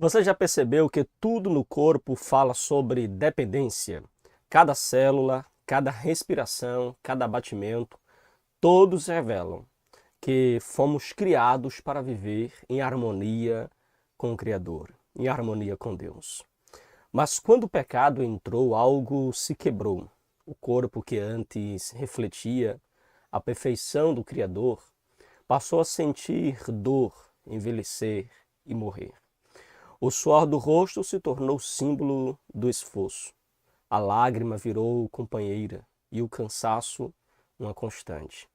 Você já percebeu que tudo no corpo fala sobre dependência? Cada célula, cada respiração, cada batimento, todos revelam que fomos criados para viver em harmonia com o Criador, em harmonia com Deus. Mas quando o pecado entrou, algo se quebrou. O corpo que antes refletia a perfeição do Criador passou a sentir dor, envelhecer e morrer. O suor do rosto se tornou símbolo do esforço. A lágrima virou companheira e o cansaço uma constante.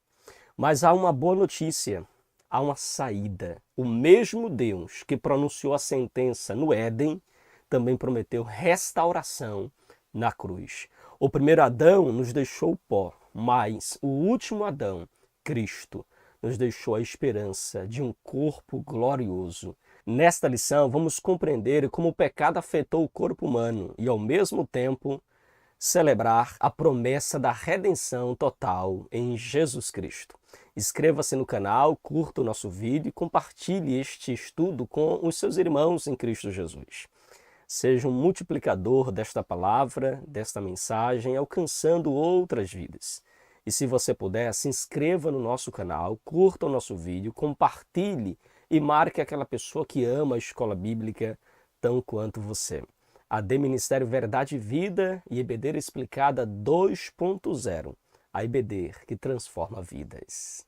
Mas há uma boa notícia, há uma saída. O mesmo Deus que pronunciou a sentença no Éden também prometeu restauração na cruz. O primeiro Adão nos deixou pó, mas o último Adão, Cristo, nos deixou a esperança de um corpo glorioso. Nesta lição, vamos compreender como o pecado afetou o corpo humano e, ao mesmo tempo, celebrar a promessa da redenção total em Jesus Cristo. Inscreva-se no canal, curta o nosso vídeo e compartilhe este estudo com os seus irmãos em Cristo Jesus. Seja um multiplicador desta palavra, desta mensagem, alcançando outras vidas. E se você puder, se inscreva no nosso canal, curta o nosso vídeo, compartilhe e marque aquela pessoa que ama a escola bíblica tão quanto você. AD Ministério Verdade e Vida e EBD Explicada 2.0. A EBD que transforma vidas.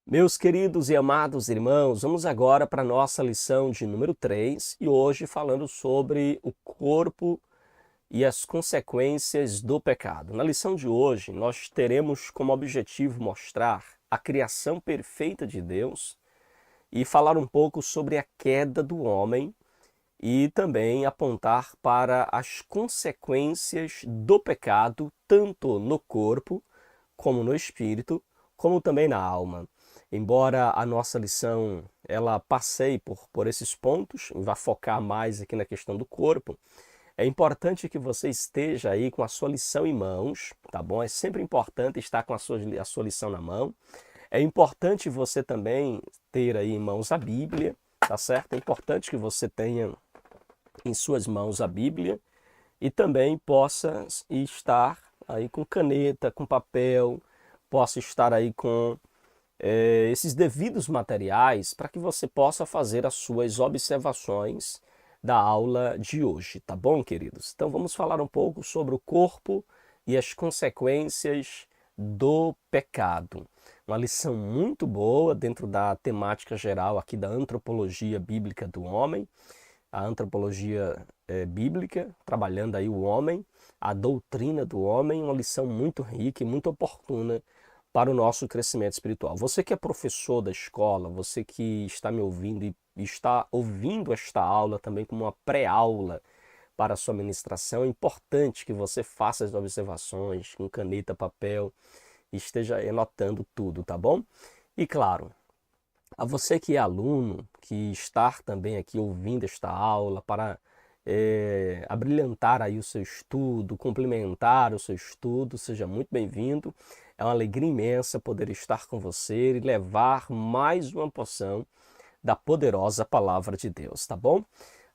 Meus queridos e amados irmãos, vamos agora para a nossa lição de número 3 e hoje falando sobre o corpo e as consequências do pecado. Na lição de hoje, nós teremos como objetivo mostrar a criação perfeita de Deus e falar um pouco sobre a queda do homem e também apontar para as consequências do pecado, tanto no corpo, como no espírito, como também na alma. Embora a nossa lição ela passeie por esses pontos, e vá focar mais aqui na questão do corpo, é importante que você esteja aí com a sua lição em mãos, tá bom? É sempre importante estar com a sua lição na mão. É importante você também ter aí em mãos a Bíblia, tá certo? É importante que você tenha em suas mãos a Bíblia e também possa estar aí com caneta, com papel, possa estar aí com esses devidos materiais para que você possa fazer as suas observações da aula de hoje, tá bom, queridos? Então vamos falar um pouco sobre o corpo e as consequências do pecado. Uma lição muito boa dentro da temática geral aqui da antropologia bíblica do homem, a antropologia bíblica, trabalhando aí o homem, a doutrina do homem, uma lição muito rica e muito oportuna para o nosso crescimento espiritual. Você que é professor da escola, você que está me ouvindo e está ouvindo esta aula também como uma pré-aula para a sua ministração, é importante que você faça as observações com caneta, papel, e esteja anotando tudo, tá bom? E claro, a você que é aluno, que está também aqui ouvindo esta aula para abrilhantar aí o seu estudo, complementar o seu estudo, seja muito bem-vindo. É uma alegria imensa poder estar com você e levar mais uma porção da poderosa palavra de Deus, tá bom?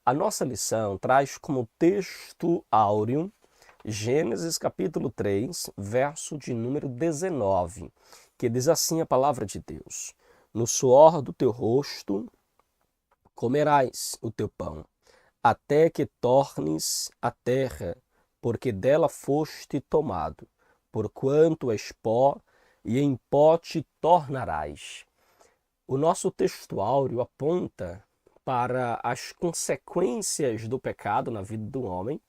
A nossa lição traz como texto áureo Gênesis capítulo 3, verso de número 19, que diz assim a palavra de Deus: No suor do teu rosto comerás o teu pão, até que tornes a terra, porque dela foste tomado, porquanto és pó, e em pó te tornarás. O nosso texto áureo aponta para as consequências do pecado na vida do homem,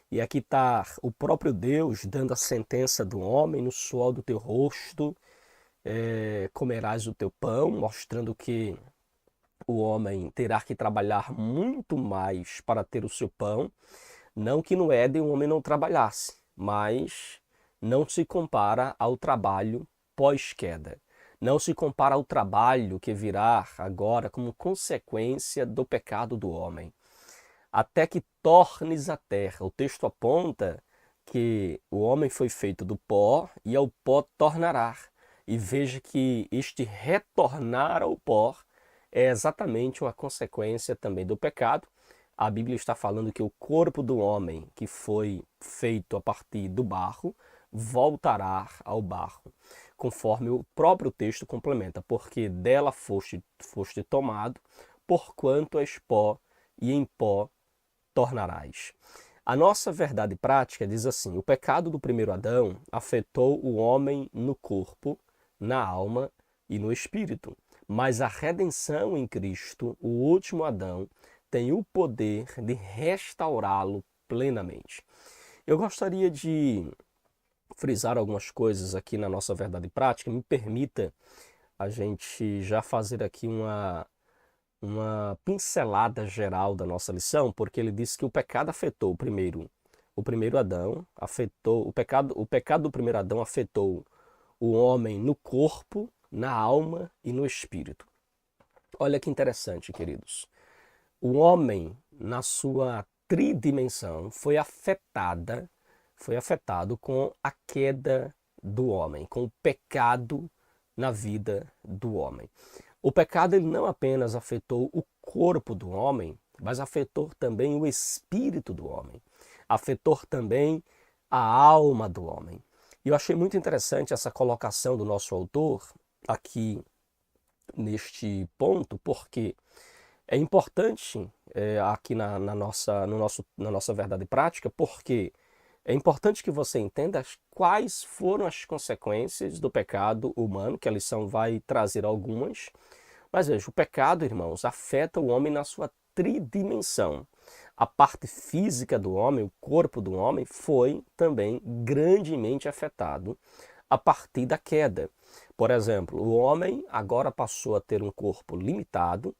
e aqui está o próprio Deus dando a sentença do homem: no suor do teu rosto comerás o teu pão, mostrando que o homem terá que trabalhar muito mais para ter o seu pão. Não que no Éden o homem não trabalhasse, mas não se compara ao trabalho pós-queda. Não se compara ao trabalho que virá agora como consequência do pecado do homem. Até que tornes a terra. O texto aponta que o homem foi feito do pó e ao pó tornará. E veja que este retornar ao pó é exatamente uma consequência também do pecado, a Bíblia está falando que o corpo do homem, que foi feito a partir do barro, voltará ao barro, conforme o próprio texto complementa, porque dela foste tomado, porquanto és pó, e em pó tornarás. A nossa verdade prática diz assim: o pecado do primeiro Adão afetou o homem no corpo, na alma e no espírito. Mas a redenção em Cristo, o último Adão, tem o poder de restaurá-lo plenamente. Eu gostaria de frisar algumas coisas aqui na nossa verdade prática. Me permita a gente já fazer aqui uma pincelada geral da nossa lição, porque ele disse que o pecado afetou o primeiro Adão, afetou o pecado do primeiro Adão afetou o homem no corpo, na alma e no espírito. Olha que interessante, queridos. O homem, na sua tridimensão, foi afetado com a queda do homem, com o pecado na vida do homem. O pecado ele não apenas afetou o corpo do homem, mas afetou também o espírito do homem, afetou também a alma do homem. E eu achei muito interessante essa colocação do nosso autor aqui neste ponto, porque é importante aqui na nossa verdade prática, porque é importante que você entenda quais foram as consequências do pecado humano, que a lição vai trazer algumas. Mas veja, o pecado, irmãos, afeta o homem na sua tridimensão. A parte física do homem, o corpo do homem, foi também grandemente afetado a partir da queda. Por exemplo, o homem agora passou a ter um corpo limitado,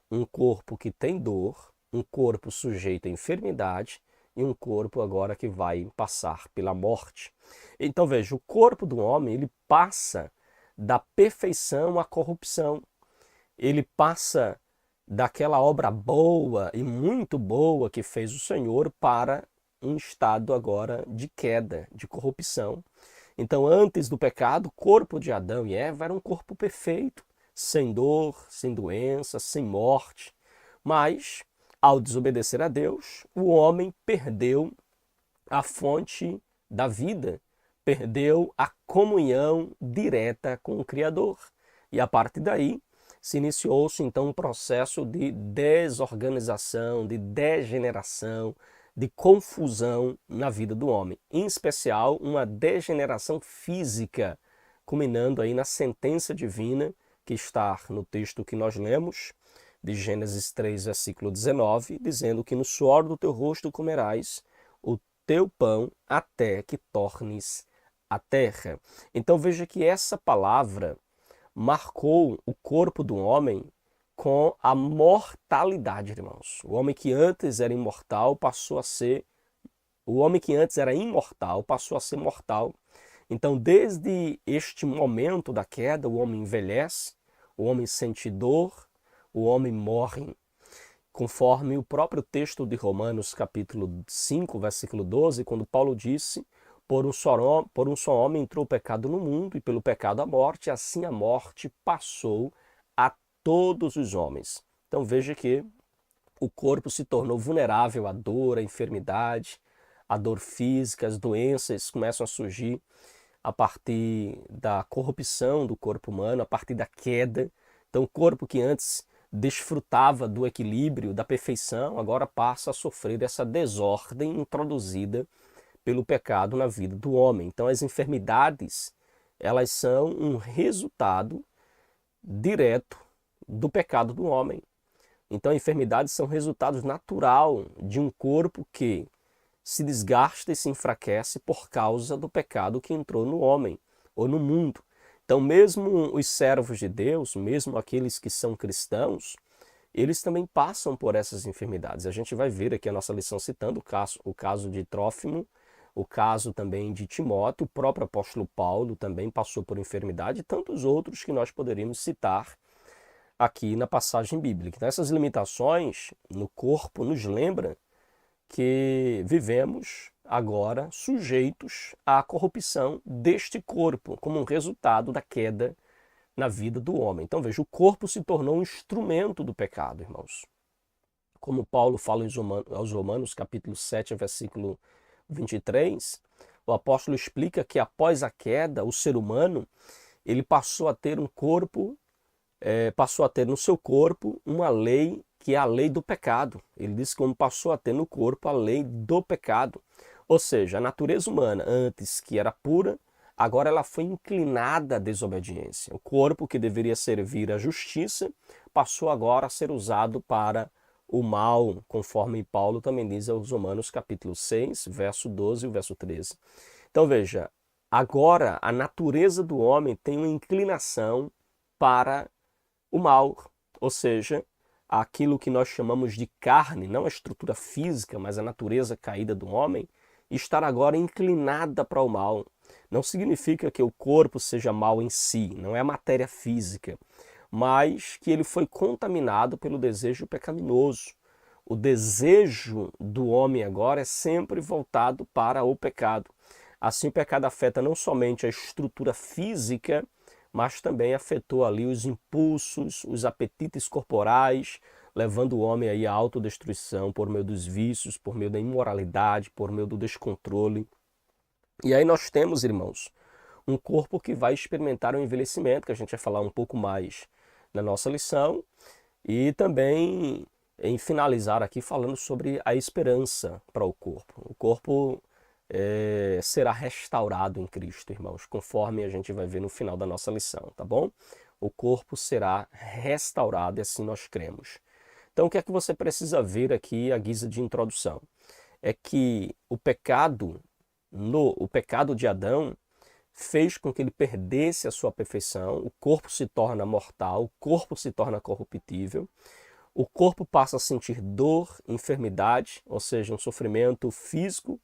um corpo que tem dor, um corpo sujeito a enfermidade e um corpo agora que vai passar pela morte. Então veja, o corpo do homem ele passa da perfeição à corrupção. Ele passa daquela obra boa e muito boa que fez o Senhor para um estado agora de queda, de corrupção. Então, antes do pecado, o corpo de Adão e Eva era um corpo perfeito, sem dor, sem doença, sem morte. Mas, ao desobedecer a Deus, o homem perdeu a fonte da vida, perdeu a comunhão direta com o Criador. E a partir daí, se iniciou-se então um processo de desorganização, de degeneração, de confusão na vida do homem. Em especial, uma degeneração física, culminando aí na sentença divina que está no texto que nós lemos, de Gênesis 3, versículo 19, dizendo que no suor do teu rosto comerás o teu pão até que tornes a terra. Então veja que essa palavra marcou o corpo do homem com a mortalidade, irmãos. O homem que antes era imortal passou a ser mortal. Então, desde este momento da queda, o homem envelhece, o homem sente dor, o homem morre. Conforme o próprio texto de Romanos, capítulo 5, versículo 12, quando Paulo disse: por um só homem entrou o pecado no mundo, e pelo pecado a morte, assim a morte passou a todos os homens. Então veja que o corpo se tornou vulnerável à dor, à enfermidade, à dor física, as doenças começam a surgir a partir da corrupção do corpo humano, a partir da queda. Então o corpo que antes desfrutava do equilíbrio, da perfeição, agora passa a sofrer essa desordem introduzida pelo pecado na vida do homem. Então as enfermidades, elas são um resultado direto do pecado do homem. Então enfermidades são resultados natural de um corpo que se desgasta e se enfraquece por causa do pecado que entrou no homem ou no mundo. Então mesmo os servos de Deus, mesmo aqueles que são cristãos, eles também passam por essas enfermidades. A gente vai ver aqui a nossa lição citando o caso de Trófimo, o caso também de Timóteo, o próprio apóstolo Paulo também passou por enfermidade e tantos outros que nós poderíamos citar aqui na passagem bíblica. Então, essas limitações no corpo nos lembram que vivemos agora sujeitos à corrupção deste corpo, como um resultado da queda na vida do homem. Então veja, o corpo se tornou um instrumento do pecado, irmãos. como Paulo fala aos Romanos, capítulo 7, versículo 23, o apóstolo explica que após a queda, o ser humano, ele passou a ter um corpo, passou a ter no seu corpo uma lei que é a lei do pecado. Ele diz como passou a ter no corpo a lei do pecado. Ou seja, a natureza humana, antes que era pura, agora ela foi inclinada à desobediência. O corpo que deveria servir à justiça passou agora a ser usado para o mal, conforme Paulo também diz aos Romanos capítulo 6, verso 12 e o verso 13. Então veja, agora a natureza do homem tem uma inclinação para o mal, ou seja, aquilo que nós chamamos de carne, não a estrutura física, mas a natureza caída do homem, estar agora inclinada para o mal. Não significa que o corpo seja mal em si, não é a matéria física, mas que ele foi contaminado pelo desejo pecaminoso. O desejo do homem agora é sempre voltado para o pecado. Assim, o pecado afeta não somente a estrutura física, mas também afetou ali os impulsos, os apetites corporais, levando o homem aí à autodestruição por meio dos vícios, por meio da imoralidade, por meio do descontrole. E aí nós temos, irmãos, um corpo que vai experimentar o envelhecimento, que a gente vai falar um pouco mais na nossa lição, e também em finalizar aqui falando sobre a esperança para o corpo. O corpo será restaurado em Cristo, irmãos, conforme a gente vai ver no final da nossa lição, tá bom? O corpo será restaurado e assim nós cremos. Então, o que é que você precisa ver aqui à guisa de introdução? É que o pecado de Adão fez com que ele perdesse a sua perfeição, o corpo se torna mortal, o corpo se torna corruptível, o corpo passa a sentir dor, enfermidade, ou seja, um sofrimento físico,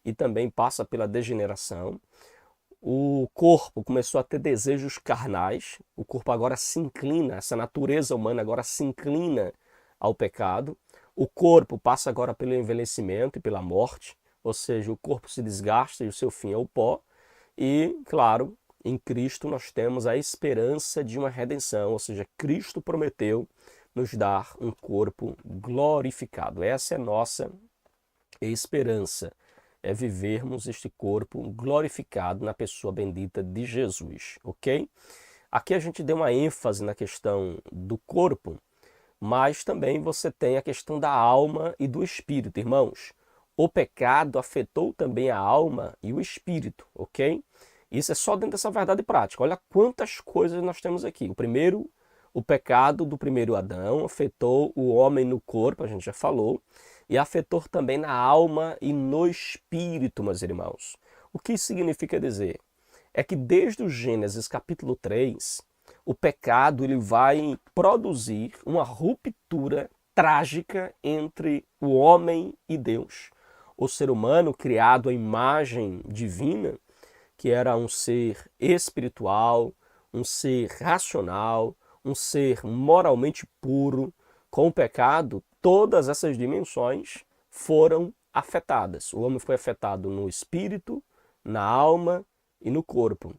e também passa pela degeneração. O corpo começou a ter desejos carnais, o corpo agora se inclina, essa natureza humana agora se inclina ao pecado. O corpo passa agora pelo envelhecimento e pela morte, ou seja, o corpo se desgasta e o seu fim é o pó. E, claro, em Cristo nós temos a esperança de uma redenção, ou seja, Cristo prometeu nos dar um corpo glorificado. Essa é a nossa esperança, é vivermos este corpo glorificado na pessoa bendita de Jesus, ok? Aqui a gente deu uma ênfase na questão do corpo, mas também você tem a questão da alma e do espírito, irmãos. O pecado afetou também a alma e o espírito, ok? Isso é só dentro dessa verdade prática. Olha quantas coisas nós temos aqui. O pecado do primeiro Adão afetou o homem no corpo, a gente já falou, e afetou também na alma e no espírito, meus irmãos. O que isso significa dizer? É que desde o Gênesis capítulo 3, o pecado ele vai produzir uma ruptura trágica entre o homem e Deus. O ser humano, criado à imagem divina, que era um ser espiritual, um ser racional, um ser moralmente puro, com o pecado, todas essas dimensões foram afetadas. O homem foi afetado no espírito, na alma e no corpo.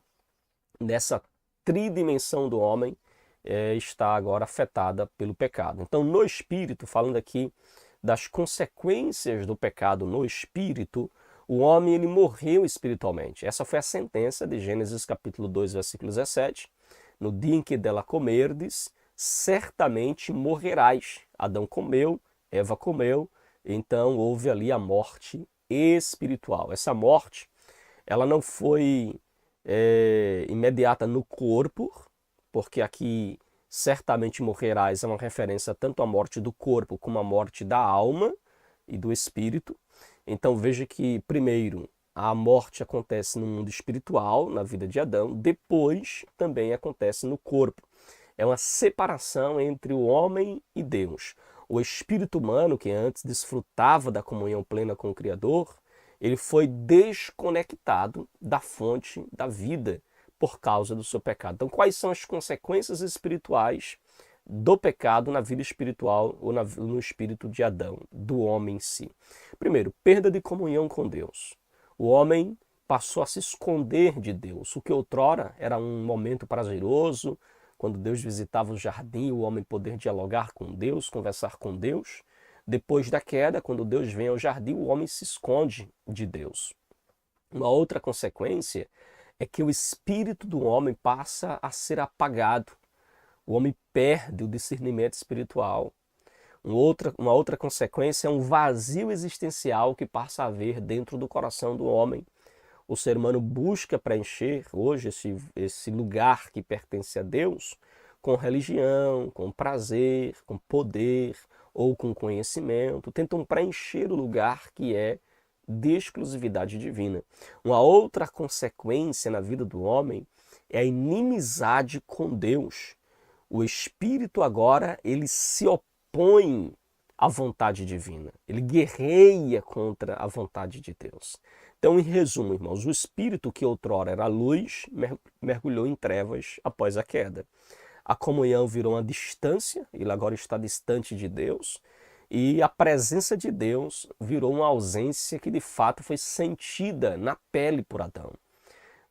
Nessa tridimensão do homem está agora afetada pelo pecado. Então, no espírito, falando aqui das consequências do pecado no espírito, o homem ele morreu espiritualmente. Essa foi a sentença de Gênesis capítulo 2, versículo 17. No dia em que dela comerdes, certamente morrerás. Adão comeu, Eva comeu, então houve ali a morte espiritual. Essa morte, ela não foi imediata no corpo, porque aqui certamente morrerás é uma referência tanto à morte do corpo como à morte da alma e do espírito. Então veja que primeiro a morte acontece no mundo espiritual, na vida de Adão, depois também acontece no corpo. É uma separação entre o homem e Deus. O espírito humano, que antes desfrutava da comunhão plena com o Criador, ele foi desconectado da fonte da vida por causa do seu pecado. Então, quais são as consequências espirituais do pecado na vida espiritual ou no espírito de Adão, do homem em si? Primeiro, perda de comunhão com Deus. O homem passou a se esconder de Deus. O que outrora era um momento prazeroso, quando Deus visitava o jardim, o homem poder dialogar com Deus, conversar com Deus, Depois da queda, quando Deus vem ao jardim, o homem se esconde de Deus. Uma outra consequência é que o espírito do homem passa a ser apagado. O homem perde o discernimento espiritual. Uma outra consequência é um vazio existencial que passa a haver dentro do coração do homem. O ser humano busca preencher hoje esse lugar que pertence a Deus com religião, com prazer, com poder ou com conhecimento. Tentam preencher o lugar que é de exclusividade divina. Uma outra consequência na vida do homem é a inimizade com Deus. O espírito agora, ele se opõe à vontade divina. Ele guerreia contra a vontade de Deus. Então, em resumo, irmãos, o espírito que outrora era luz, mergulhou em trevas após a queda. A comunhão virou uma distância, ele agora está distante de Deus, e a presença de Deus virou uma ausência que de fato foi sentida na pele por Adão.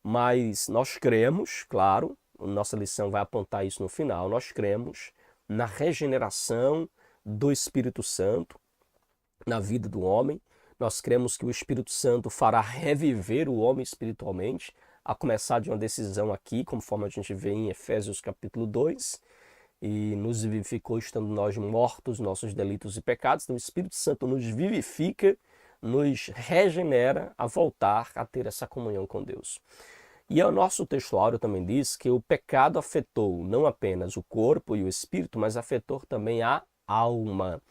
Mas nós cremos, claro, nossa lição vai apontar isso no final, nós cremos na regeneração do Espírito Santo na vida do homem. Nós cremos que o Espírito Santo fará reviver o homem espiritualmente, a começar de uma decisão aqui, conforme a gente vê em Efésios capítulo 2, e nos vivificou estando nós mortos, nossos delitos e pecados. Então o Espírito Santo nos vivifica, nos regenera a voltar a ter essa comunhão com Deus. E o nosso textuário também diz que o pecado afetou não apenas o corpo e o espírito, mas afetou também a alma.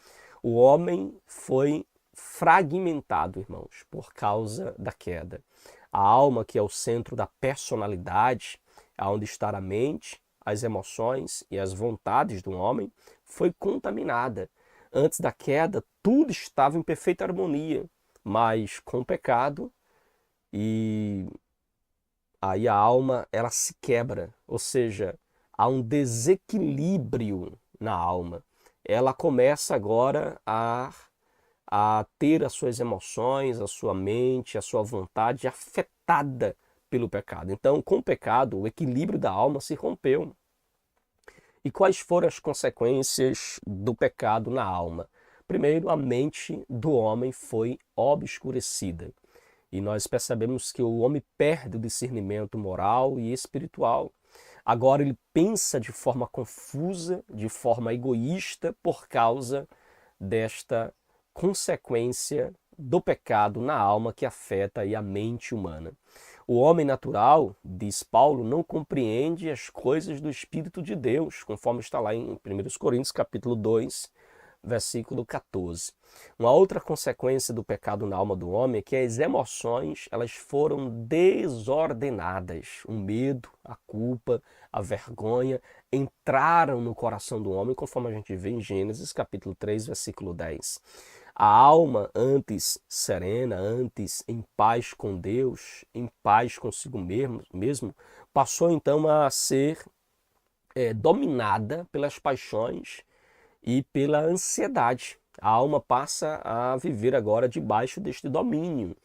O homem foi fragmentado, irmãos, por causa da queda. A alma, que é o centro da personalidade, onde está a mente, as emoções e as vontades do homem, foi contaminada. Antes da queda, tudo estava em perfeita harmonia, mas com o pecado, e aí a alma ela se quebra, ou seja, há um desequilíbrio na alma. Ela começa agora a ter as suas emoções, a sua mente, a sua vontade afetada pelo pecado. Então, com o pecado, o equilíbrio da alma se rompeu. E quais foram as consequências do pecado na alma? Primeiro, a mente do homem foi obscurecida. E nós percebemos que o homem perde o discernimento moral e espiritual. Agora ele pensa de forma confusa, de forma egoísta, por causa desta consequência do pecado na alma que afeta aí a mente humana. O homem natural, diz Paulo, não compreende as coisas do Espírito de Deus, conforme está lá em 1 Coríntios capítulo 2, versículo 14. Uma outra consequência do pecado na alma do homem é que as emoções elas foram desordenadas. O medo, a culpa, a vergonha entraram no coração do homem, conforme a gente vê em Gênesis capítulo 3, versículo 10. A alma, antes serena, antes em paz com Deus, em paz consigo mesmo, passou então a ser dominada pelas paixões e pela ansiedade. A alma passa a viver agora debaixo deste domínio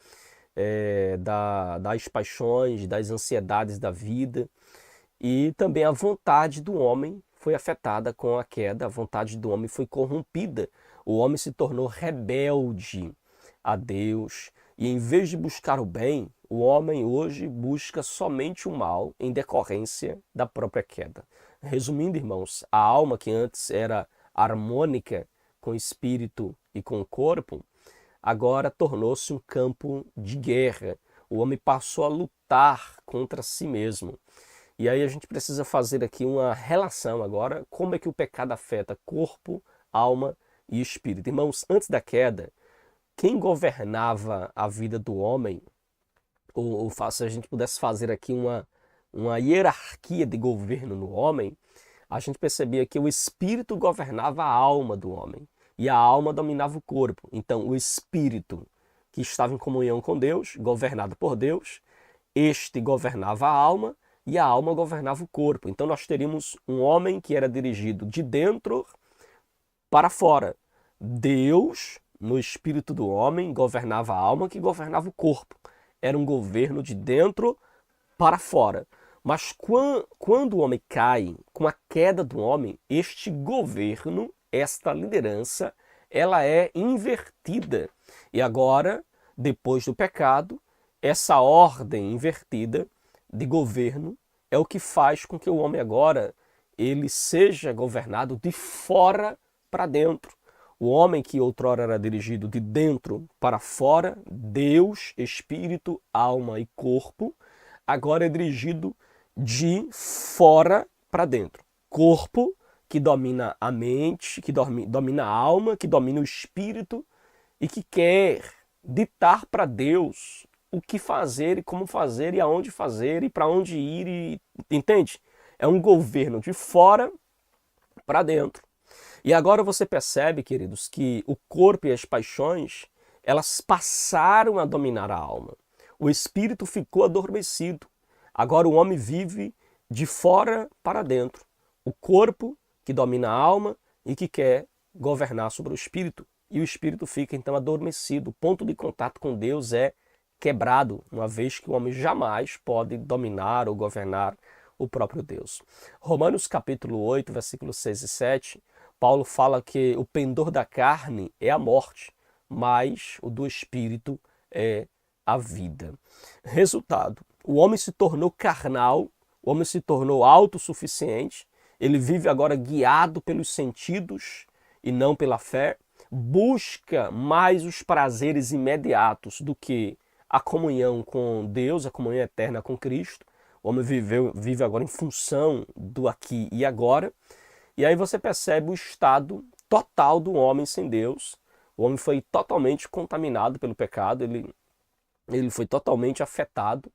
das paixões, das ansiedades da vida, e também a vontade do homem foi afetada com a queda, a vontade do homem foi corrompida. O homem se tornou rebelde a Deus e, em vez de buscar o bem, o homem hoje busca somente o mal em decorrência da própria queda. Resumindo, irmãos, a alma que antes era harmônica com o espírito e com o corpo, agora tornou-se um campo de guerra. O homem passou a lutar contra si mesmo. E aí a gente precisa fazer aqui uma relação agora, como é que o pecado afeta corpo, alma e espírito. Irmãos, antes da queda, quem governava a vida do homem, ou se a gente pudesse fazer aqui uma hierarquia de governo no homem, a gente percebia que o espírito governava a alma do homem e a alma dominava o corpo. Então, o espírito que estava em comunhão com Deus, governado por Deus, este governava a alma e a alma governava o corpo. Então, nós teríamos um homem que era dirigido de dentro para fora. Deus, no espírito do homem, governava a alma que governava o corpo. Era um governo de dentro para fora. Mas quando o homem cai, com a queda do homem, este governo, esta liderança, ela é invertida. E agora, depois do pecado, essa ordem invertida de governo é o que faz com que o homem agora ele seja governado de fora para dentro. O homem que outrora era dirigido de dentro para fora, Deus, espírito, alma e corpo, agora é dirigido de fora para dentro. Corpo que domina a mente, que domina a alma, que domina o espírito e que quer ditar para Deus o que fazer e como fazer e aonde fazer e para onde ir, entende? É um governo de fora para dentro. E agora você percebe, queridos, que o corpo e as paixões, elas passaram a dominar a alma. O espírito ficou adormecido. Agora o homem vive de fora para dentro. O corpo que domina a alma e que quer governar sobre o espírito. E o espírito fica então adormecido. O ponto de contato com Deus é quebrado, uma vez que o homem jamais pode dominar ou governar o próprio Deus. Romanos capítulo 8, versículos 6 e 7, Paulo fala que o pendor da carne é a morte, mas o do espírito é a vida. Resultado, o homem se tornou carnal, o homem se tornou autossuficiente, ele vive agora guiado pelos sentidos e não pela fé, busca mais os prazeres imediatos do que a comunhão com Deus, a comunhão eterna com Cristo. O homem vive agora em função do aqui e agora. E aí você percebe o estado total do homem sem Deus. O homem foi totalmente contaminado pelo pecado, ele foi totalmente afetado,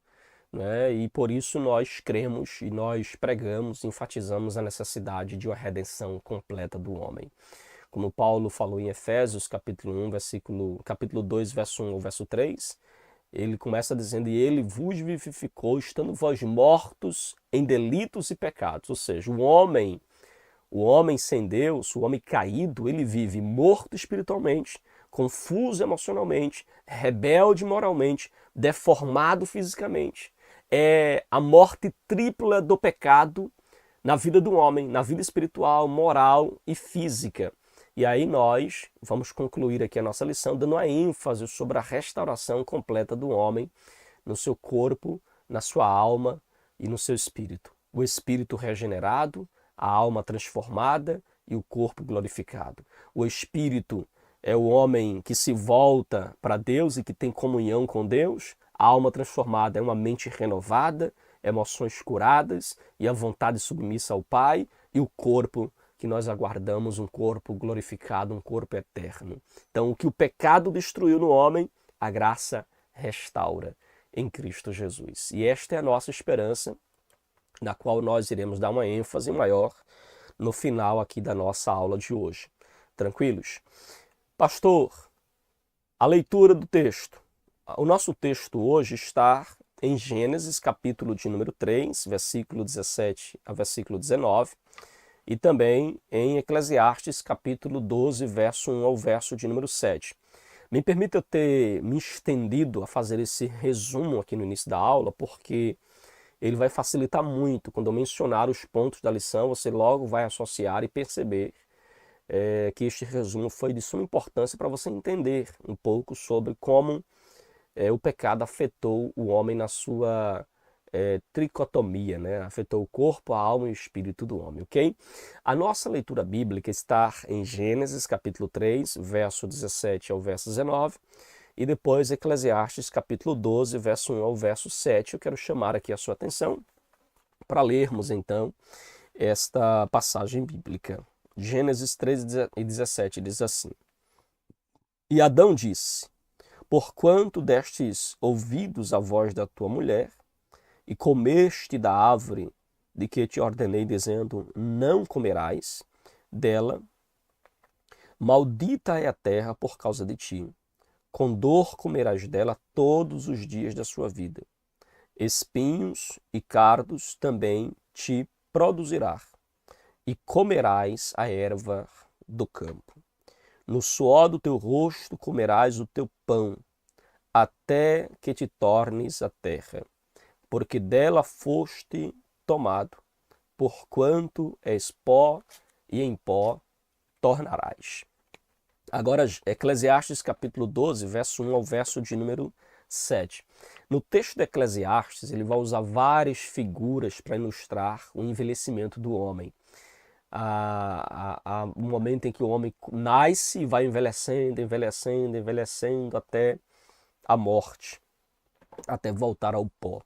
né? E por isso nós cremos e nós pregamos, enfatizamos a necessidade de uma redenção completa do homem. Como Paulo falou em Efésios, capítulo 2, verso 1 ao verso 3, ele começa dizendo, e ele vos vivificou, estando vós mortos em delitos e pecados. Ou seja, o homem sem Deus, o homem caído, ele vive morto espiritualmente, confuso emocionalmente, rebelde moralmente, deformado fisicamente. É a morte tripla do pecado na vida do homem, na vida espiritual, moral e física. E aí nós vamos concluir aqui a nossa lição dando a ênfase sobre a restauração completa do homem no seu corpo, na sua alma e no seu espírito. O espírito regenerado, a alma transformada e o corpo glorificado. O espírito é o homem que se volta para Deus e que tem comunhão com Deus. A alma transformada é uma mente renovada, emoções curadas e a vontade submissa ao Pai. E o corpo que nós aguardamos, um corpo glorificado, um corpo eterno. Então, o que o pecado destruiu no homem, a graça restaura em Cristo Jesus. E esta é a nossa esperança, na qual nós iremos dar uma ênfase maior no final aqui da nossa aula de hoje. Tranquilos? Pastor, a leitura do texto. O nosso texto hoje está em Gênesis, capítulo de número 3, versículo 17 a versículo 19, e também em Eclesiastes, capítulo 12, verso 1 ao verso de número 7. Me permita eu ter me estendido a fazer esse resumo aqui no início da aula, porque ele vai facilitar muito. Quando eu mencionar os pontos da lição, você logo vai associar e perceber que este resumo foi de suma importância para você entender um pouco sobre como o pecado afetou o homem na sua tricotomia, né? Afetou o corpo, a alma e o espírito do homem, ok? A nossa leitura bíblica está em Gênesis, capítulo 3, verso 17 ao verso 19, e depois Eclesiastes, capítulo 12, verso 1 ao verso 7. Eu quero chamar aqui a sua atenção para lermos, então, esta passagem bíblica. Gênesis 3 e 17 diz assim: E Adão disse, porquanto destes ouvidos à voz da tua mulher, e comeste da árvore de que te ordenei, dizendo, não comerás dela, maldita é a terra por causa de ti. Com dor comerás dela todos os dias da sua vida. Espinhos e cardos também te produzirá, e comerás a erva do campo. No suor do teu rosto comerás o teu pão, até que te tornes a terra, porque dela foste tomado, porquanto és pó, e em pó tornarás. Agora, Eclesiastes capítulo 12, verso 1 ao verso de número 7. No texto de Eclesiastes, ele vai usar várias figuras para ilustrar o envelhecimento do homem. O momento em que o homem nasce e vai envelhecendo, envelhecendo, envelhecendo até a morte, até voltar ao pó.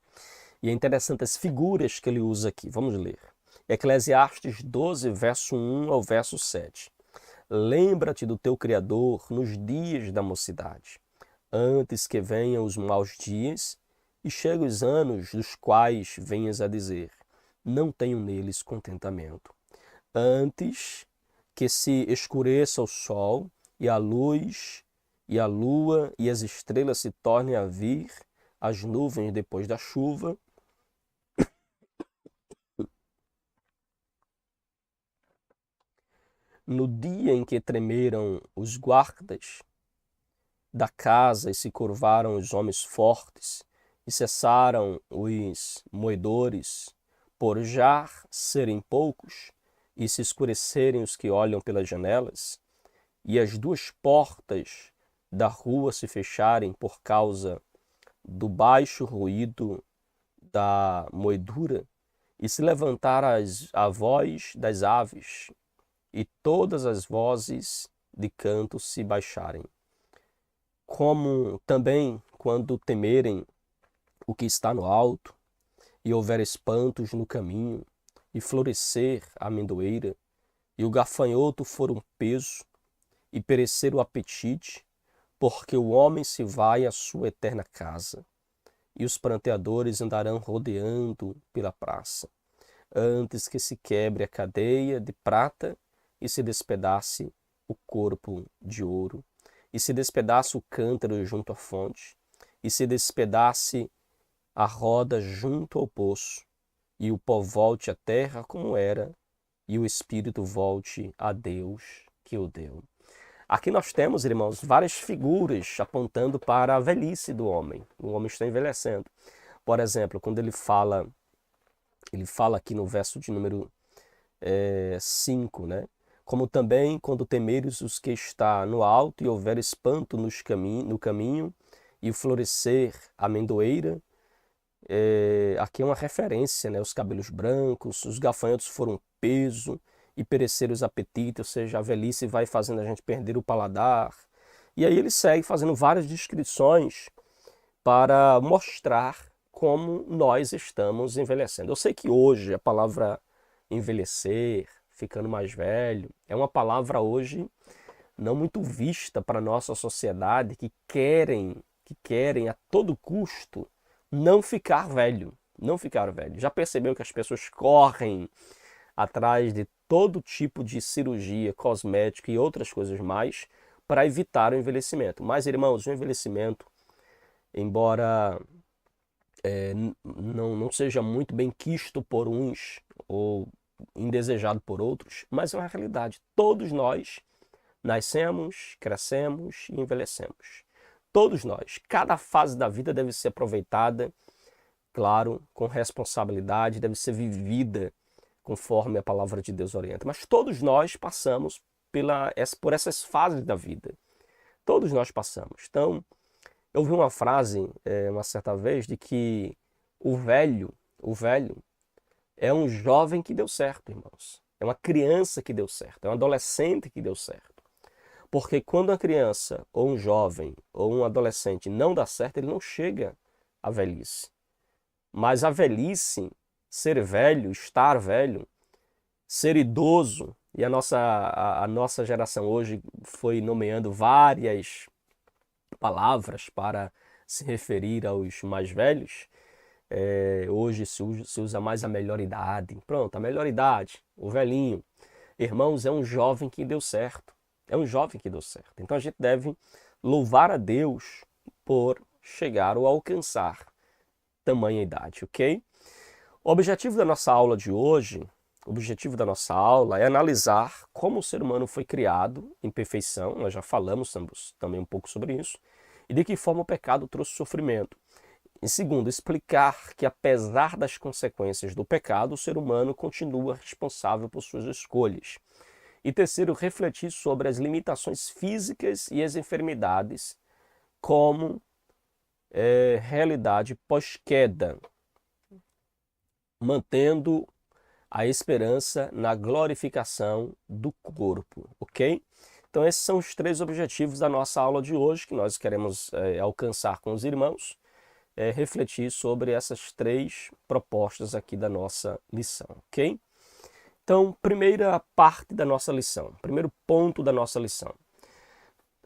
E é interessante as figuras que ele usa aqui. Vamos ler. Eclesiastes 12, verso 1 ao verso 7. Lembra-te do teu Criador nos dias da mocidade, antes que venham os maus dias e cheguem os anos dos quais venhas a dizer, não tenho neles contentamento. Antes que se escureça o sol e a luz e a lua e as estrelas se tornem a vir, as nuvens depois da chuva, no dia em que tremeram os guardas da casa e se curvaram os homens fortes e cessaram os moedores, por já serem poucos e se escurecerem os que olham pelas janelas, e as duas portas da rua se fecharem por causa do baixo ruído da moedura, e se levantar a voz das aves, e todas as vozes de canto se baixarem. Como também quando temerem o que está no alto, e houver espantos no caminho, e florescer a amendoeira, e o gafanhoto for um peso, e perecer o apetite, porque o homem se vai à sua eterna casa, e os pranteadores andarão rodeando pela praça, antes que se quebre a cadeia de prata e se despedace o corpo de ouro, e se despedace o cântaro junto à fonte, e se despedace a roda junto ao poço, e o pó volte à terra como era, e o espírito volte a Deus que o deu. Aqui nós temos, irmãos, várias figuras apontando para a velhice do homem. O homem está envelhecendo. Por exemplo, quando ele fala aqui no verso de número 5, né? Como também quando temeres os que está no alto e houver espanto no caminho e o florescer a amendoeira. Aqui é uma referência, né? Os cabelos brancos, os gafanhotos foram peso e pereceram os apetites, ou seja, a velhice vai fazendo a gente perder o paladar. E aí ele segue fazendo várias descrições para mostrar como nós estamos envelhecendo. Eu sei que hoje a palavra envelhecer, ficando mais velho, é uma palavra hoje não muito vista para a nossa sociedade que querem a todo custo não ficar velho, não ficar velho. Já percebeu que as pessoas correm atrás de todo tipo de cirurgia, cosmética e outras coisas mais para evitar o envelhecimento. Mas, irmãos, o envelhecimento, embora não seja muito bem quisto por uns ou indesejado por outros, mas é uma realidade. Todos nós nascemos, crescemos e envelhecemos. Todos nós. Cada fase da vida deve ser aproveitada, claro, com responsabilidade, deve ser vivida conforme a palavra de Deus orienta. Mas todos nós passamos por essas fases da vida. Todos nós passamos. Então, eu vi uma frase, uma certa vez, de que o velho é um jovem que deu certo, irmãos. É uma criança que deu certo, é um adolescente que deu certo. Porque quando uma criança, ou um jovem, ou um adolescente não dá certo, ele não chega à velhice. Mas a velhice, ser velho, estar velho, ser idoso, e a nossa geração hoje foi nomeando várias palavras para se referir aos mais velhos. Hoje se usa mais a melhor idade. Pronto, a melhor idade, o velhinho. Irmãos, é um jovem que deu certo. É um jovem que deu certo. Então a gente deve louvar a Deus por chegar ou alcançar tamanha idade, ok? O objetivo da nossa aula de hoje, o objetivo da nossa aula é analisar como o ser humano foi criado em perfeição, nós já falamos também um pouco sobre isso, e de que forma o pecado trouxe sofrimento. Em segundo, explicar que apesar das consequências do pecado, o ser humano continua responsável por suas escolhas. E terceiro, refletir sobre as limitações físicas e as enfermidades como realidade pós-queda, mantendo a esperança na glorificação do corpo, ok? Então esses são os 3 objetivos da nossa aula de hoje, que nós queremos alcançar com os irmãos, refletir sobre essas 3 propostas aqui da nossa lição, ok? Então, primeira parte da nossa lição, primeiro ponto da nossa lição.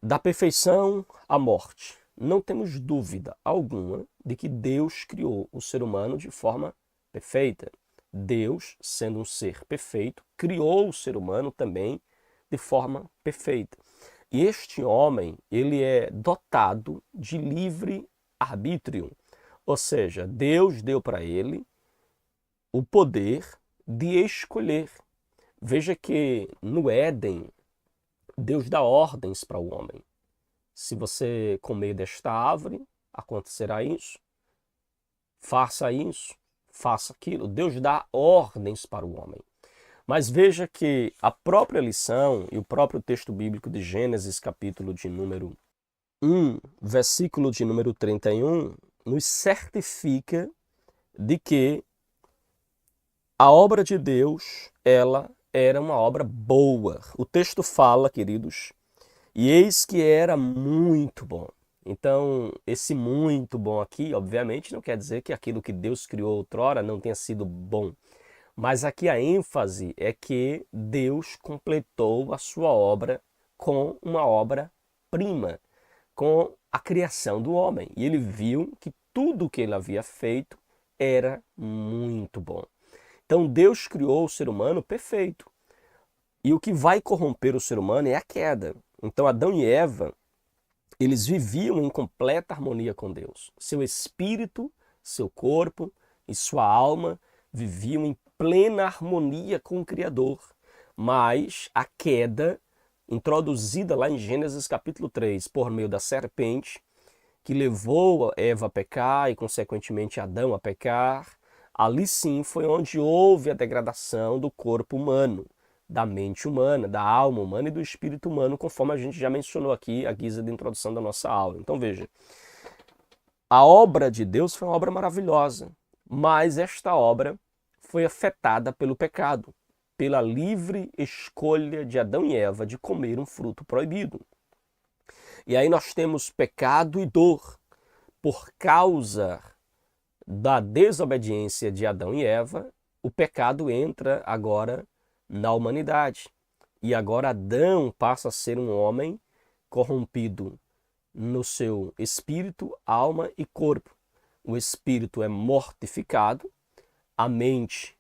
Da perfeição à morte. Não temos dúvida alguma de que Deus criou o ser humano de forma perfeita. Deus, sendo um ser perfeito, criou o ser humano também de forma perfeita. E este homem, ele é dotado de livre arbítrio. Ou seja, Deus deu para ele o poder de escolher. Veja que no Éden, Deus dá ordens para o homem. Se você comer desta árvore, acontecerá isso. Faça isso, faça aquilo. Deus dá ordens para o homem. Mas veja que a própria lição e o próprio texto bíblico de Gênesis, capítulo de número 1, versículo de número 31, nos certifica de que a obra de Deus, ela era uma obra boa. O texto fala, queridos, e eis que era muito bom. Então, esse muito bom aqui, obviamente, não quer dizer que aquilo que Deus criou outrora não tenha sido bom. Mas aqui a ênfase é que Deus completou a sua obra com uma obra-prima, com a criação do homem. E ele viu que tudo o que ele havia feito era muito bom. Então, Deus criou o ser humano perfeito. E o que vai corromper o ser humano é a queda. Então, Adão e Eva, eles viviam em completa harmonia com Deus. Seu espírito, seu corpo e sua alma viviam em plena harmonia com o Criador. Mas a queda, introduzida lá em Gênesis capítulo 3, por meio da serpente, que levou Eva a pecar e, consequentemente, Adão a pecar, ali sim foi onde houve a degradação do corpo humano, da mente humana, da alma humana e do espírito humano, conforme a gente já mencionou aqui a guisa de introdução da nossa aula. Então veja, a obra de Deus foi uma obra maravilhosa, mas esta obra foi afetada pelo pecado, pela livre escolha de Adão e Eva de comer um fruto proibido. E aí nós temos pecado e dor por causa da desobediência de Adão e Eva. O pecado entra agora na humanidade. E agora Adão passa a ser um homem corrompido no seu espírito, alma e corpo. O espírito é mortificado, a mente,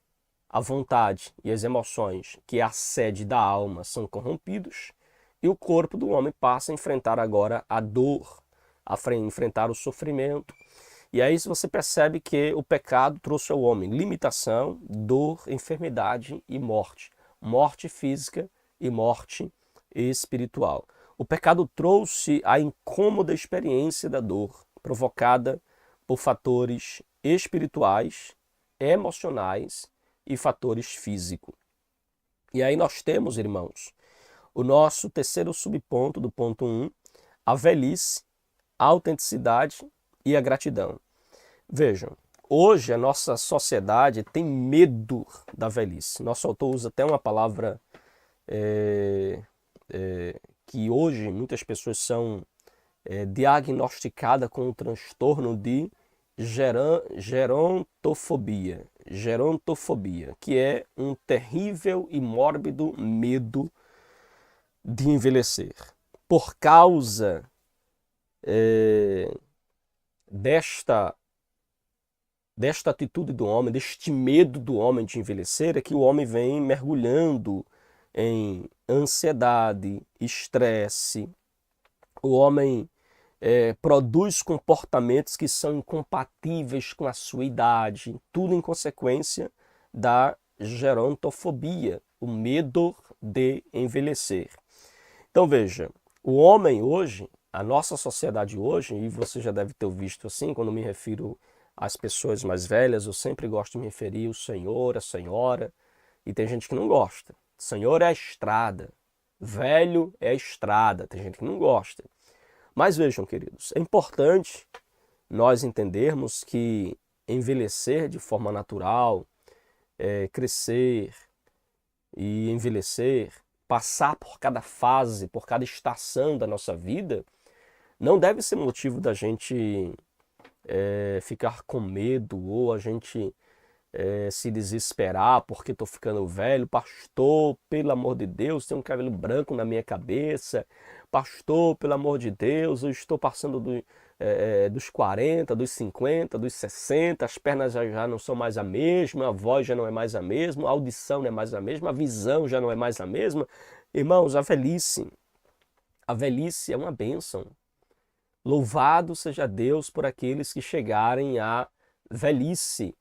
a vontade e as emoções, que é a sede da alma, são corrompidos, e o corpo do homem passa a enfrentar agora a dor, a enfrentar o sofrimento. E aí você percebe que o pecado trouxe ao homem limitação, dor, enfermidade e morte. Morte física e morte espiritual. O pecado trouxe a incômoda experiência da dor, provocada por fatores espirituais, emocionais e fatores físicos. E aí nós temos, irmãos, o nosso terceiro subponto do ponto 1, a velhice, a autenticidade e a gratidão. Vejam, hoje a nossa sociedade tem medo da velhice. Nosso autor usa até uma palavra que hoje muitas pessoas são diagnosticadas com o transtorno de gerontofobia, que é um terrível e mórbido medo de envelhecer. Por causa desta atitude do homem, deste medo do homem de envelhecer, é que o homem vem mergulhando em ansiedade, estresse. O homem produz comportamentos que são incompatíveis com a sua idade, tudo em consequência da gerontofobia, o medo de envelhecer. Então veja, o homem hoje, a nossa sociedade hoje, e você já deve ter visto assim, quando me refiro às pessoas mais velhas, eu sempre gosto de me referir ao senhor, a senhora, e tem gente que não gosta. Senhor é a estrada. Velho é a estrada. Tem gente que não gosta. Mas vejam, queridos, é importante nós entendermos que envelhecer de forma natural, crescer e envelhecer, passar por cada fase, por cada estação da nossa vida, não deve ser motivo da gente ficar com medo ou a gente se desesperar porque estou ficando velho. Pastor, pelo amor de Deus, tem um cabelo branco na minha cabeça. Pastor, pelo amor de Deus, eu estou passando dos 40, dos 50, dos 60, as pernas já não são mais a mesma, a voz já não é mais a mesma, a audição não é mais a mesma, a visão já não é mais a mesma. Irmãos, a velhice é uma bênção. Louvado seja Deus por aqueles que chegarem à velhice.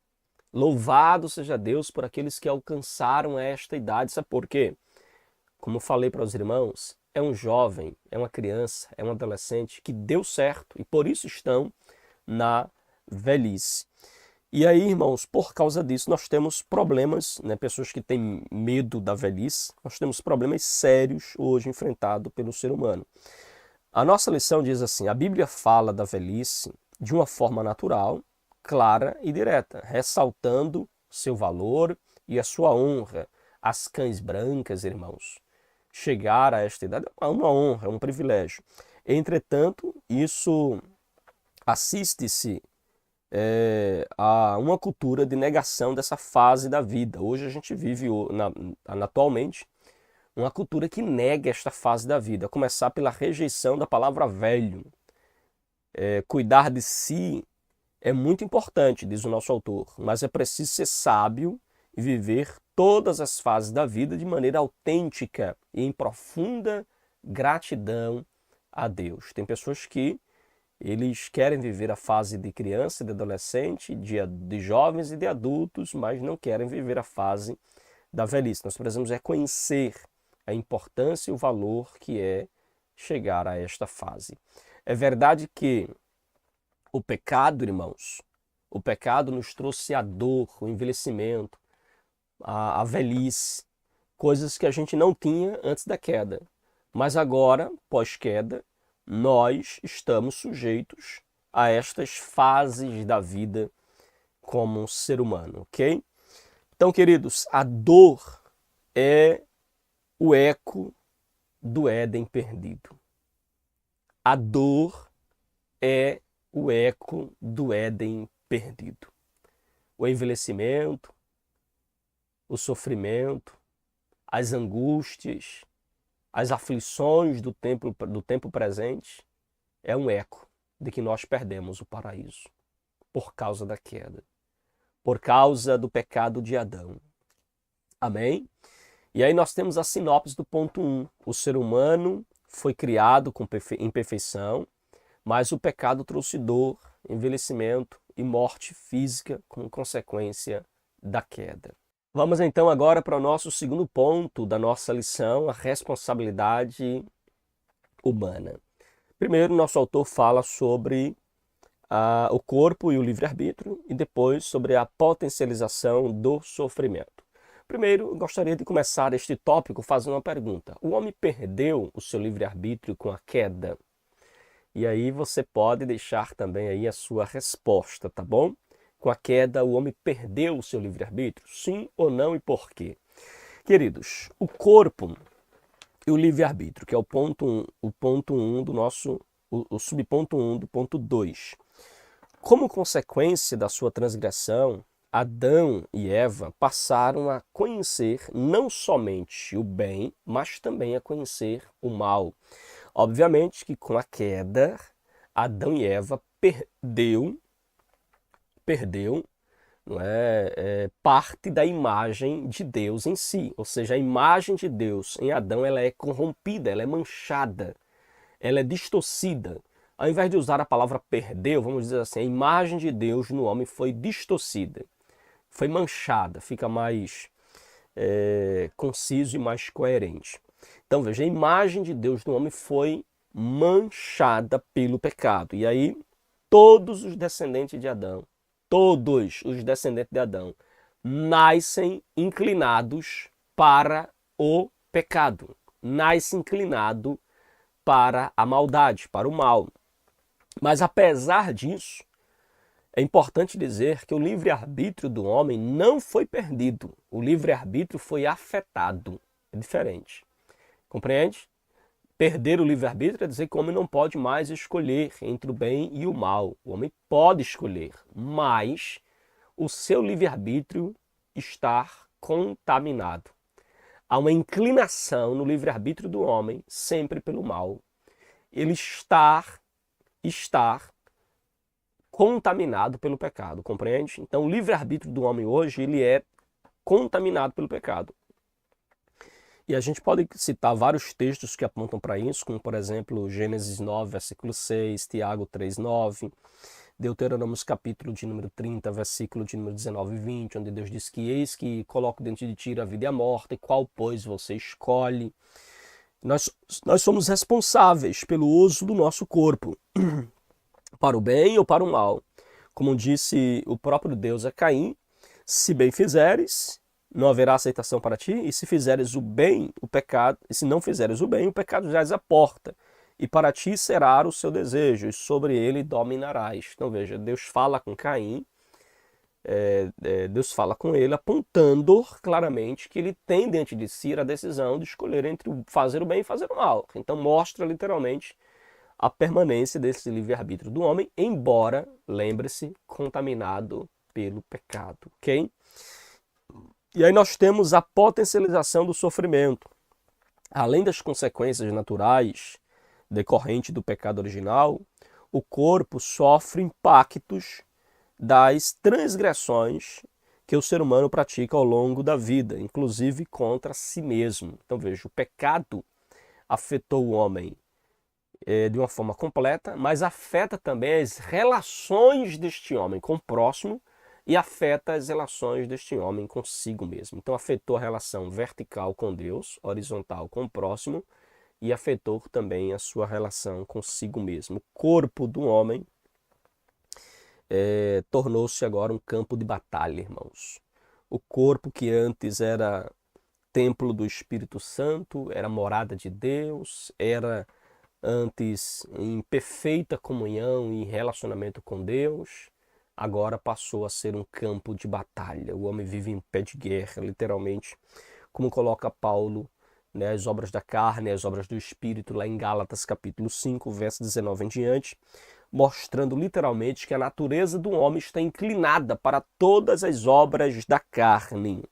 Louvado seja Deus por aqueles que alcançaram esta idade. Sabe por quê? Como falei para os irmãos, é um jovem, é uma criança, é um adolescente que deu certo e por isso estão na velhice. E aí, irmãos, por causa disso, nós temos problemas, né? Pessoas que têm medo da velhice, nós temos problemas sérios hoje enfrentados pelo ser humano. A nossa lição diz assim: a Bíblia fala da velhice de uma forma natural, clara e direta, ressaltando seu valor e a sua honra. As cães brancas, irmãos, chegar a esta idade é uma honra, é um privilégio. Entretanto, isso assiste-se a uma cultura de negação dessa fase da vida. Hoje a gente vive atualmente uma cultura que nega esta fase da vida, a começar pela rejeição da palavra velho. Cuidar de si é muito importante, diz o nosso autor, mas é preciso ser sábio e viver todas as fases da vida de maneira autêntica e em profunda gratidão a Deus. Tem pessoas que eles querem viver a fase de criança, de adolescente, de jovens e de adultos, mas não querem viver a fase da velhice. Nós precisamos reconhecer a importância e o valor que é chegar a esta fase. É verdade que o pecado, irmãos, o pecado nos trouxe a dor, o envelhecimento, a velhice, coisas que a gente não tinha antes da queda. Mas agora, pós-queda, nós estamos sujeitos a estas fases da vida como um ser humano, ok? Então, queridos, a dor é o eco do Éden perdido. A dor é o eco do Éden perdido. O envelhecimento, o sofrimento, as angústias, as aflições do tempo presente é um eco de que nós perdemos o paraíso por causa da queda, por causa do pecado de Adão. Amém? E aí nós temos a sinopse do ponto 1. O ser humano foi criado em perfeição, mas o pecado trouxe dor, envelhecimento e morte física como consequência da queda. Vamos então agora para o nosso segundo ponto da nossa lição, a responsabilidade humana. Primeiro, nosso autor fala sobre o corpo e o livre-arbítrio e depois sobre a potencialização do sofrimento. Primeiro, gostaria de começar este tópico fazendo uma pergunta. O homem perdeu o seu livre-arbítrio com a queda? E aí você pode deixar também aí a sua resposta, tá bom? Com a queda, o homem perdeu o seu livre-arbítrio? Sim ou não e por quê? Queridos, o corpo e o livre-arbítrio, que é o ponto 1 do nosso, o subponto 1 do ponto 2. Como consequência da sua transgressão, Adão e Eva passaram a conhecer não somente o bem, mas também a conhecer o mal. Obviamente que com a queda, Adão e Eva perdeu não parte da imagem de Deus em si. Ou seja, a imagem de Deus em Adão ela é corrompida, ela é manchada, ela é distorcida. Ao invés de usar a palavra perdeu, vamos dizer assim, a imagem de Deus no homem foi distorcida, foi manchada, fica mais conciso e mais coerente. Então veja, a imagem de Deus no homem foi manchada pelo pecado. E aí todos os descendentes de Adão, nascem inclinados para o pecado, nasce inclinado para a maldade, para o mal. Mas apesar disso, é importante dizer que o livre-arbítrio do homem não foi perdido. O livre-arbítrio foi afetado. É diferente. Compreende? Perder o livre-arbítrio é dizer que o homem não pode mais escolher entre o bem e o mal. O homem pode escolher, mas o seu livre-arbítrio está contaminado. Há uma inclinação no livre-arbítrio do homem sempre pelo mal. Ele está contaminado pelo pecado, compreende? Então o livre-arbítrio do homem hoje, ele é contaminado pelo pecado. E a gente pode citar vários textos que apontam para isso, como por exemplo Gênesis 9, versículo 6, Tiago 3, 9, Deuteronômio capítulo de número 30, versículo de número 19 e 20, onde Deus diz que eis que coloco dentro de ti a vida e a morte, qual pois você escolhe. Nós somos responsáveis pelo uso do nosso corpo, para o bem ou para o mal. Como disse o próprio Deus a Caim, se bem fizeres, não haverá aceitação para ti, e se fizeres o bem, o pecado, e se não fizeres o bem, o pecado jaz à porta, e para ti será o seu desejo, e sobre ele dominarás. Então veja, Deus fala com Caim, Deus fala com ele, apontando claramente que ele tem diante de si a decisão de escolher entre fazer o bem e fazer o mal. Então mostra literalmente a permanência desse livre-arbítrio do homem, embora, lembre-se, contaminado pelo pecado, ok? E aí nós temos a potencialização do sofrimento. Além das consequências naturais decorrentes do pecado original, o corpo sofre impactos das transgressões que o ser humano pratica ao longo da vida, inclusive contra si mesmo. Então veja, o pecado afetou o homem de uma forma completa, mas afeta também as relações deste homem com o próximo e afeta as relações deste homem consigo mesmo. Então afetou a relação vertical com Deus, horizontal com o próximo, e afetou também a sua relação consigo mesmo. O corpo do homem tornou-se agora um campo de batalha, irmãos. O corpo que antes era templo do Espírito Santo, era morada de Deus, era antes em perfeita comunhão e relacionamento com Deus, agora passou a ser um campo de batalha. O homem vive em pé de guerra, literalmente, como coloca Paulo, né, as obras da carne, as obras do Espírito, lá em Gálatas capítulo 5, verso 19 em diante, mostrando literalmente que a natureza do homem está inclinada para todas as obras da carne.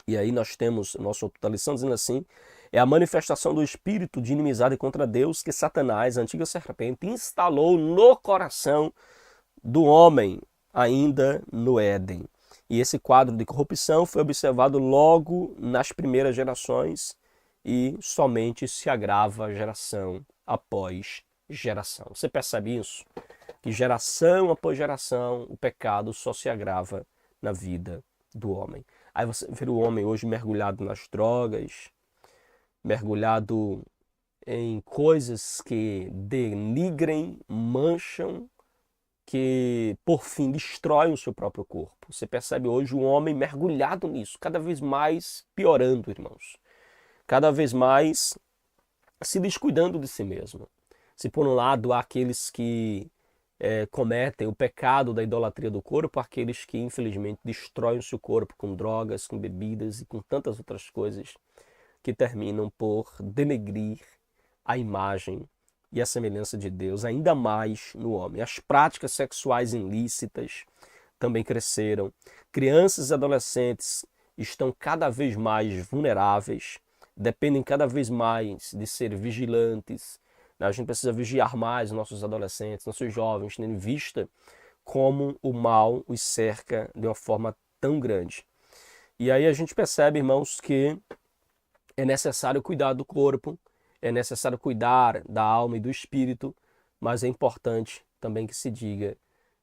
E aí nós temos nossa outra lição dizendo assim, é a manifestação do espírito de inimizade contra Deus que Satanás, a antiga serpente, instalou no coração do homem, ainda no Éden. E esse quadro de corrupção foi observado logo nas primeiras gerações e somente se agrava geração após geração. Você percebe isso? Que geração após geração o pecado só se agrava na vida do homem. Aí você vê o homem hoje mergulhado nas drogas, mergulhado em coisas que denigrem, mancham, que por fim destroem o seu próprio corpo. Você percebe hoje o homem mergulhado nisso, cada vez mais piorando, irmãos. Cada vez mais se descuidando de si mesmo. Se por um lado há aqueles que cometem o pecado da idolatria do corpo, aqueles que infelizmente destroem o seu corpo com drogas, com bebidas e com tantas outras coisas que terminam por denegrir a imagem e a semelhança de Deus ainda mais no homem. As práticas sexuais ilícitas também cresceram. Crianças e adolescentes estão cada vez mais vulneráveis, dependem cada vez mais de ser vigilantes. A gente precisa vigiar mais nossos adolescentes, nossos jovens, tendo em vista como o mal os cerca de uma forma tão grande. E aí a gente percebe, irmãos, que é necessário cuidar do corpo, é necessário cuidar da alma e do espírito, mas é importante também que se diga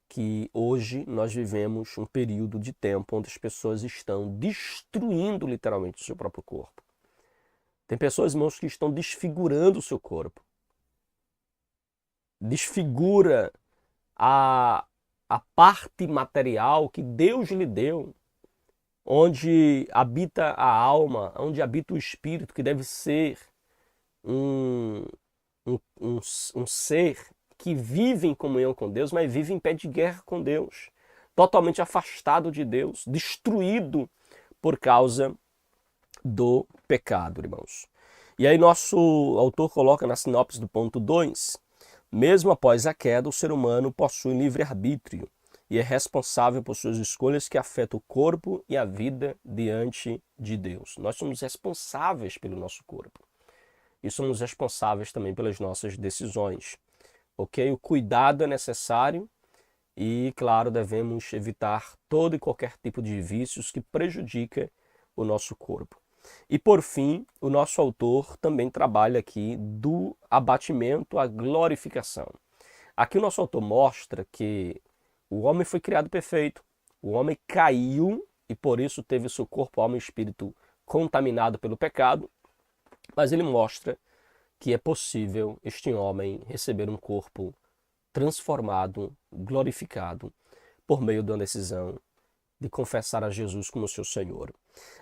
que hoje nós vivemos um período de tempo onde as pessoas estão destruindo literalmente o seu próprio corpo. Tem pessoas, irmãos, que estão desfigurando o seu corpo. Desfigura a parte material que Deus lhe deu, onde habita a alma, onde habita o espírito, que deve ser um, um ser que vive em comunhão com Deus, mas vive em pé de guerra com Deus, totalmente afastado de Deus, destruído por causa do pecado, irmãos. E aí nosso autor coloca na sinopse do ponto 2, mesmo após a queda, o ser humano possui livre-arbítrio e é responsável por suas escolhas que afetam o corpo e a vida diante de Deus. Nós somos responsáveis pelo nosso corpo e somos responsáveis também pelas nossas decisões, ok? O cuidado é necessário e, claro, devemos evitar todo e qualquer tipo de vícios que prejudica o nosso corpo. E, por fim, o nosso autor também trabalha aqui do abatimento à glorificação. Aqui o nosso autor mostra que o homem foi criado perfeito, o homem caiu e por isso teve seu corpo, alma e espírito contaminado pelo pecado, mas ele mostra que é possível este homem receber um corpo transformado, glorificado, por meio da decisão de confessar a Jesus como seu Senhor.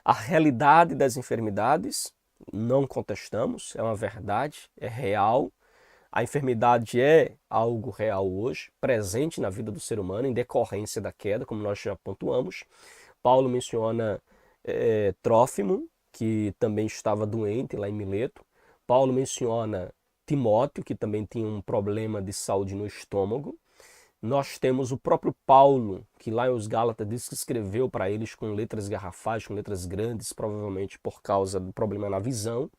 A realidade das enfermidades, não contestamos, é uma verdade, é real. A enfermidade é algo real hoje, presente na vida do ser humano, em decorrência da queda, como nós já pontuamos. Paulo menciona Trófimo, que também estava doente lá em Mileto. Paulo menciona Timóteo, que também tinha um problema de saúde no estômago. Nós temos o próprio Paulo, que lá em Os Gálatas diz que escreveu para eles com letras garrafais, com letras grandes, provavelmente por causa do problema na visão.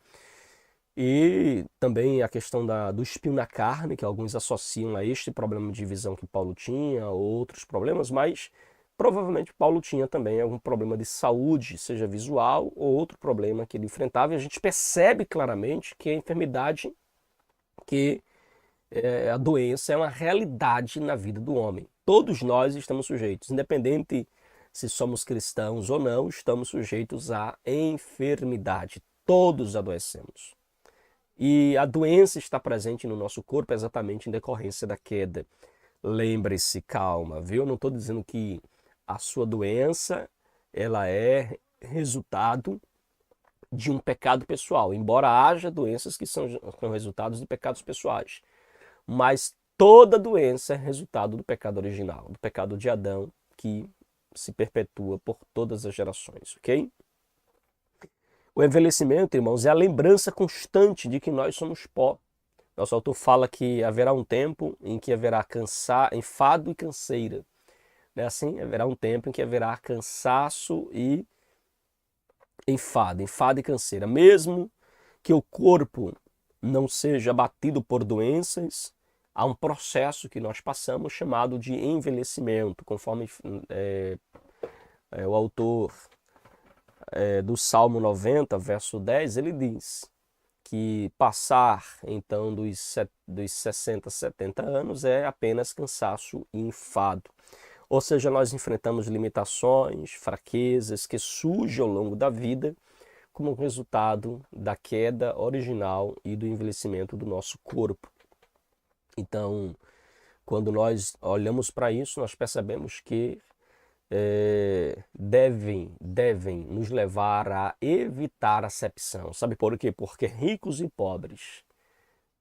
E também a questão do espinho na carne, que alguns associam a este problema de visão que Paulo tinha, ou outros problemas, mas provavelmente Paulo tinha também algum problema de saúde, seja visual ou outro problema que ele enfrentava. E a gente percebe claramente que a enfermidade, que a doença é uma realidade na vida do homem. Todos nós estamos sujeitos, independente se somos cristãos ou não, estamos sujeitos à enfermidade. Todos adoecemos. E a doença está presente no nosso corpo exatamente em decorrência da queda. Lembre-se, calma, viu? Eu não estou dizendo que a sua doença ela é resultado de um pecado pessoal, embora haja doenças que são resultados de pecados pessoais. Mas toda doença é resultado do pecado original, do pecado de Adão, que se perpetua por todas as gerações, ok? O envelhecimento, irmãos, é a lembrança constante de que nós somos pó. Nosso autor fala que haverá um tempo em que haverá enfado e canseira. Não é assim? Haverá um tempo em que haverá cansaço e enfado e canseira. Mesmo que o corpo não seja abatido por doenças, há um processo que nós passamos chamado de envelhecimento, conforme o autor do Salmo 90, verso 10, ele diz que passar então dos 60, 70 anos é apenas cansaço e enfado. Ou seja, nós enfrentamos limitações, fraquezas que surgem ao longo da vida como resultado da queda original e do envelhecimento do nosso corpo. Então, quando nós olhamos para isso, nós percebemos que devem nos levar a evitar acepção. Sabe por quê? Porque ricos e pobres,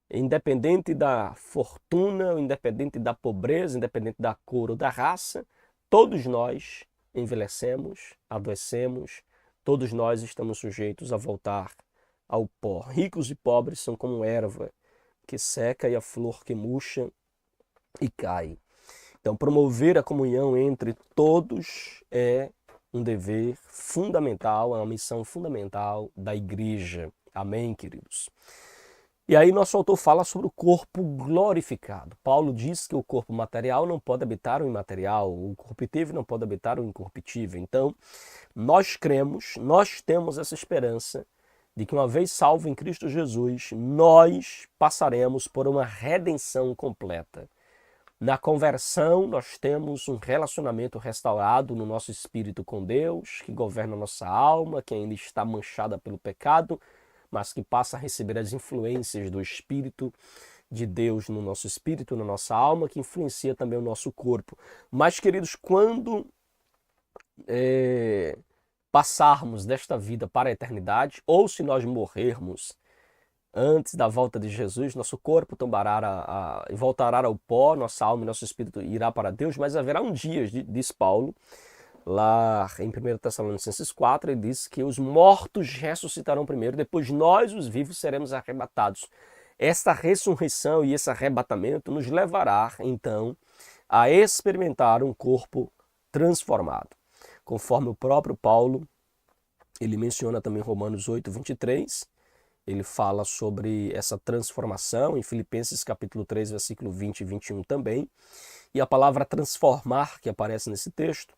independente da fortuna, independente da pobreza, independente da cor ou da raça, todos nós envelhecemos, adoecemos, todos nós estamos sujeitos a voltar ao pó. Ricos e pobres são como erva que seca e a flor que murcha e cai. Então, promover a comunhão entre todos é um dever fundamental, é uma missão fundamental da igreja. Amém, queridos? E aí nosso autor fala sobre o corpo glorificado. Paulo diz que o corpo material não pode habitar o imaterial, o corruptível não pode habitar o incorruptível. Então, nós cremos, nós temos essa esperança de que uma vez salvo em Cristo Jesus, nós passaremos por uma redenção completa. Na conversão, nós temos um relacionamento restaurado no nosso espírito com Deus, que governa a nossa alma, que ainda está manchada pelo pecado, mas que passa a receber as influências do Espírito de Deus no nosso espírito, na nossa alma, que influencia também o nosso corpo. Mas, queridos, quando passarmos desta vida para a eternidade, ou se nós morrermos antes da volta de Jesus, nosso corpo tombará e voltará ao pó, nossa alma e nosso espírito irá para Deus, mas haverá um dia, diz Paulo, lá em 1 Tessalonicenses 4, ele diz que os mortos ressuscitarão primeiro, depois nós, os vivos, seremos arrebatados. Esta ressurreição e esse arrebatamento nos levará, então, a experimentar um corpo transformado. Conforme o próprio Paulo, ele menciona também em Romanos 8, 23, ele fala sobre essa transformação, em Filipenses capítulo 3, versículo 20 e 21 também. E a palavra transformar, que aparece nesse texto,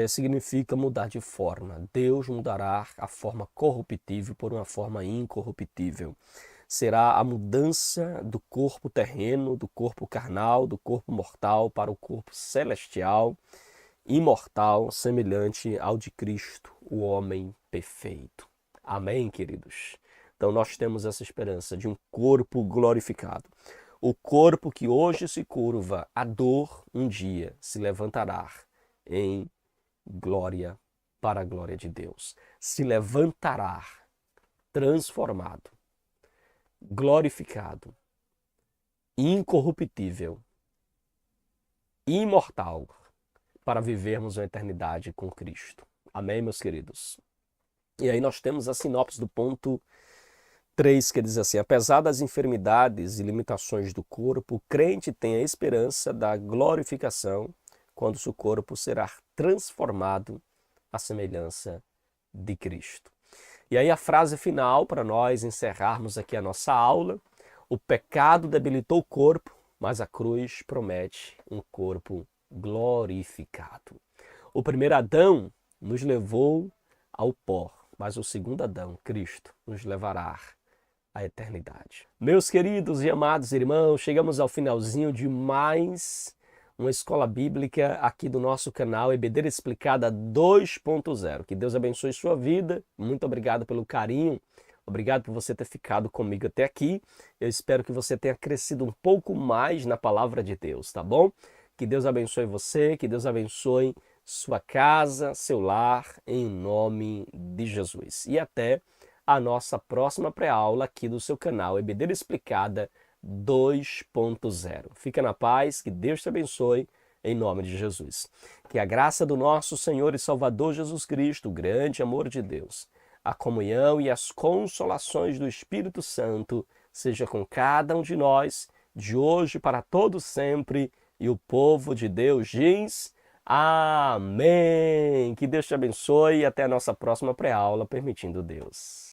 significa mudar de forma. Deus mudará a forma corruptível por uma forma incorruptível. Será a mudança do corpo terreno, do corpo carnal, do corpo mortal para o corpo celestial, imortal, semelhante ao de Cristo, o homem perfeito. Amém, queridos? Então nós temos essa esperança de um corpo glorificado. O corpo que hoje se curva à dor, um dia se levantará em glória para a glória de Deus. Se levantará transformado, glorificado, incorruptível, imortal, para vivermos uma eternidade com Cristo. Amém, meus queridos? E aí nós temos a sinopse do ponto 3, que diz assim: apesar das enfermidades e limitações do corpo, o crente tem a esperança da glorificação quando seu corpo será transformado à semelhança de Cristo. E aí a frase final para nós encerrarmos aqui a nossa aula: o pecado debilitou o corpo, mas a cruz promete um corpo glorificado. O primeiro Adão nos levou ao pó, mas o segundo Adão, Cristo, nos levará à eternidade. Meus queridos e amados irmãos, chegamos ao finalzinho de mais uma escola bíblica aqui do nosso canal EBD Explicada 2.0. Que Deus abençoe sua vida. Muito obrigado pelo carinho. Obrigado por você ter ficado comigo até aqui. Eu espero que você tenha crescido um pouco mais na palavra de Deus, tá bom? Que Deus abençoe você, que Deus abençoe sua casa, seu lar, em nome de Jesus. E até a nossa próxima pré-aula aqui do seu canal EBD Explicada 2.0. Fica na paz, que Deus te abençoe, em nome de Jesus. Que a graça do nosso Senhor e Salvador Jesus Cristo, o grande amor de Deus, a comunhão e as consolações do Espírito Santo seja com cada um de nós, de hoje para todo sempre, e o povo de Deus diz: amém! Que Deus te abençoe e até a nossa próxima pré-aula, permitindo Deus.